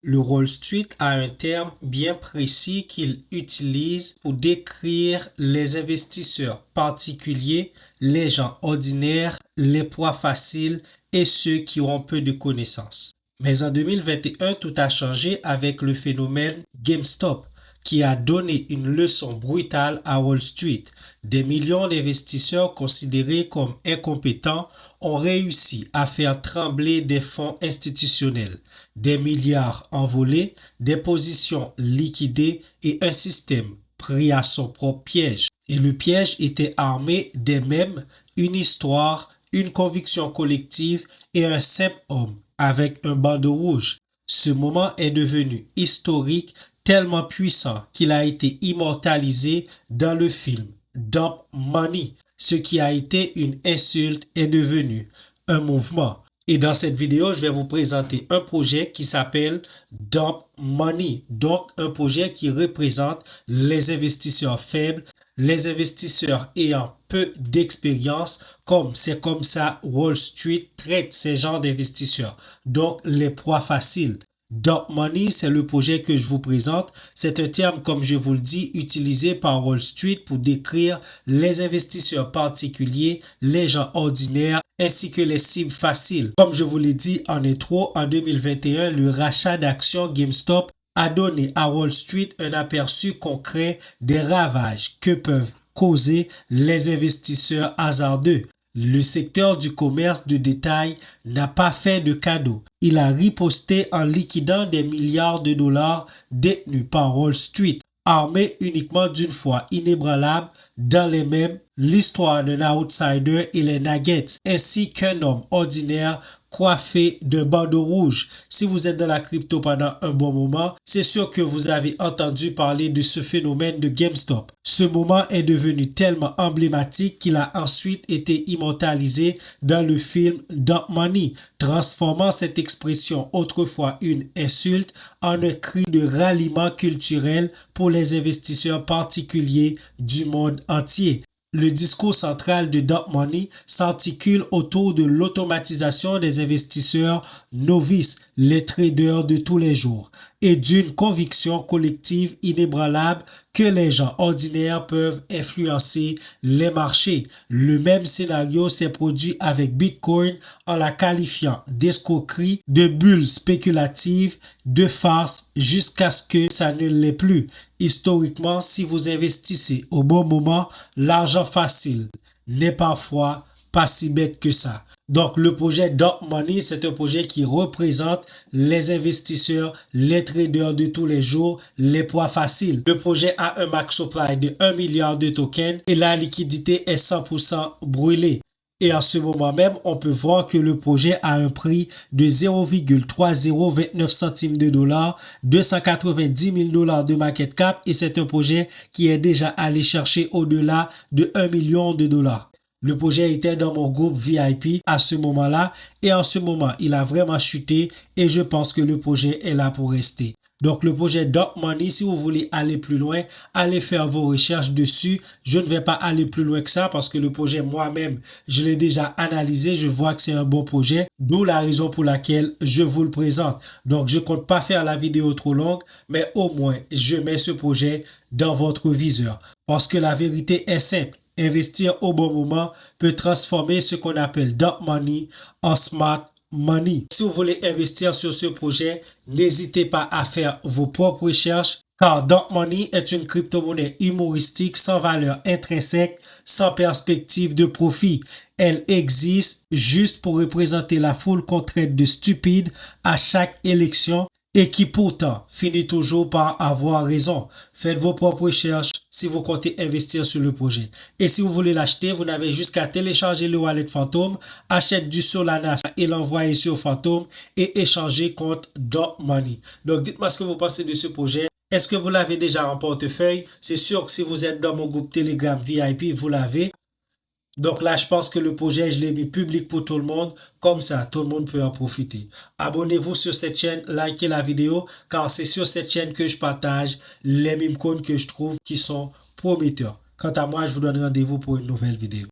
Le Wall Street a un terme bien précis qu'il utilise pour décrire les investisseurs particuliers, les gens ordinaires, les proies faciles et ceux qui ont peu de connaissances. Mais en 2021, tout a changé avec le phénomène GameStop, qui a donné une leçon brutale à Wall Street. Des millions d'investisseurs considérés comme incompétents ont réussi à faire trembler des fonds institutionnels, des milliards envolés, des positions liquidées et un système pris à son propre piège. Et le piège était armé des mêmes, une histoire, une conviction collective et un simple homme avec un bandeau rouge. Ce moment est devenu historique, tellement puissant qu'il a été immortalisé dans le film Dump Money. Ce qui a été une insulte est devenu un mouvement. Et dans cette vidéo, je vais vous présenter un projet qui s'appelle Dump Money. Donc, un projet qui représente les investisseurs faibles, les investisseurs ayant peu d'expérience, comme c'est comme ça Wall Street traite ces genres d'investisseurs. Donc, les proies faciles. Dump Money, c'est le projet que je vous présente. C'est un terme, comme je vous le dis, utilisé par Wall Street pour décrire les investisseurs particuliers, les gens ordinaires, ainsi que les cibles faciles. Comme je vous l'ai dit en intro, en 2021, le rachat d'actions GameStop a donné à Wall Street un aperçu concret des ravages que peuvent causer les investisseurs hasardeux. Le secteur du commerce de détail n'a pas fait de cadeau. Il a riposté en liquidant des milliards de dollars détenus par Wall Street, armé uniquement d'une foi inébranlable dans les mêmes, l'histoire d'un outsider et les nuggets, ainsi qu'un homme ordinaire coiffé d'un bandeau rouge. Si vous êtes dans la crypto pendant un bon moment, c'est sûr que vous avez entendu parler de ce phénomène de GameStop. Ce moment est devenu tellement emblématique qu'il a ensuite été immortalisé dans le film Dump Money, transformant cette expression autrefois une insulte en un cri de ralliement culturel pour les investisseurs particuliers du monde entier. Le discours central de Dump Money s'articule autour de l'automatisation des investisseurs novices, les traders de tous les jours, et d'une conviction collective inébranlable que les gens ordinaires peuvent influencer les marchés. Le même scénario s'est produit avec Bitcoin en la qualifiant d'escroquerie, de bulle spéculative, de farce jusqu'à ce que ça ne l'est plus. Historiquement, si vous investissez au bon moment, l'argent facile n'est parfois pas si bête que ça. Donc, le projet Dump Money, c'est un projet qui représente les investisseurs, les traders de tous les jours, les proies faciles. Le projet a un max supply de 1 milliard de tokens et la liquidité est 100% brûlée. Et en ce moment même, on peut voir que le projet a un prix de 0,3029 centimes de dollars, 290 000 dollars de market cap et c'est un projet qui est déjà allé chercher au-delà de 1 million de dollars. Le projet était dans mon groupe VIP à ce moment-là et en ce moment, il a vraiment chuté et je pense que le projet est là pour rester. Donc, le projet Dump Money, si vous voulez aller plus loin, allez faire vos recherches dessus. Je ne vais pas aller plus loin que ça parce que le projet moi-même, je l'ai déjà analysé. Je vois que c'est un bon projet, d'où la raison pour laquelle je vous le présente. Donc, je compte pas faire la vidéo trop longue, mais au moins, je mets ce projet dans votre viseur parce que la vérité est simple. Investir au bon moment peut transformer ce qu'on appelle Dump Money en Smart Money. Si vous voulez investir sur ce projet, n'hésitez pas à faire vos propres recherches car Dump Money est une crypto-monnaie humoristique sans valeur intrinsèque, sans perspective de profit. Elle existe juste pour représenter la foule qu'on traite de stupide à chaque élection et qui pourtant finit toujours par avoir raison. Faites vos propres recherches si vous comptez investir sur le projet. Et si vous voulez l'acheter, vous n'avez juste qu'à télécharger le wallet Phantom, acheter du Solana et l'envoyer sur Phantom et échanger contre Dump Money. Donc dites-moi ce que vous pensez de ce projet. Est-ce que vous l'avez déjà en portefeuille? C'est sûr que si vous êtes dans mon groupe Telegram VIP, vous l'avez. Donc là, je pense que le projet, je l'ai mis public pour tout le monde. Comme ça, tout le monde peut en profiter. Abonnez-vous sur cette chaîne, likez la vidéo, car c'est sur cette chaîne que je partage les meme coins que je trouve qui sont prometteurs. Quant à moi, je vous donne rendez-vous pour une nouvelle vidéo.